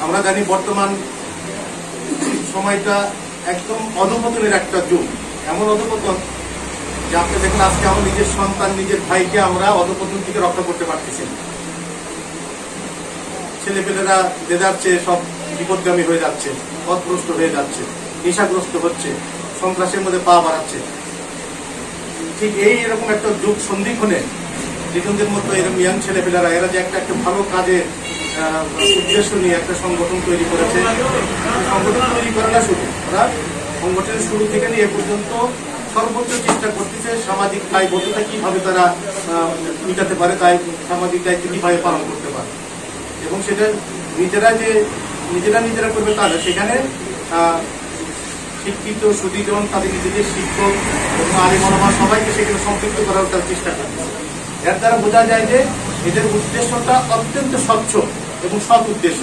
আমরা জানি বর্তমান সময়টা একদম অধপতনের একটা যুগ, এমন অধপতন যে আপনি দেখুন আজকে আমার নিজের সন্তান নিজের ভাইকে আমরা অধপতন থেকে রক্ষা করতে পারতেছি না। ছেলেপেলেরা যে যাচ্ছে সব বিপদগামী হয়ে যাচ্ছে, পথভ্রষ্ট হয়ে যাচ্ছে, নেশাগ্রস্ত হচ্ছে, সন্ত্রাসের মধ্যে পা বাড়াচ্ছে। ঠিক এরকম একটা যুগ সন্ধিক্ষণে লিটনদের মতো এরকম ইয়াং ছেলেপেলেরা এরা যে একটা ভালো কাজে উদ্দেশ্য নিয়ে একটা সংগঠন তৈরি করেছে। সংগঠন তৈরি করে না শুধু, ওরা সংগঠনের শুরু থেকে নিয়ে এ পর্যন্ত সর্বোচ্চ চেষ্টা করতেছে সামাজিক দায়বদ্ধতা কিভাবে তারা মিটাতে পারে, তাই সামাজিক দায়িত্ব কিভাবে পালন করতে পারে, এবং সেটা নিজেরা করবে তাহলে সেখানে শিক্ষিত সুদীজন তাদের নিজেদের শিক্ষক এবং আলিমা সবাইকে সেখানে সম্পৃক্ত করার তার চেষ্টা করছে। এর দ্বারা বোঝা যায় যে এদের উদ্দেশ্যটা অত্যন্ত স্বচ্ছ এবং সৎ উদ্দেশ্য।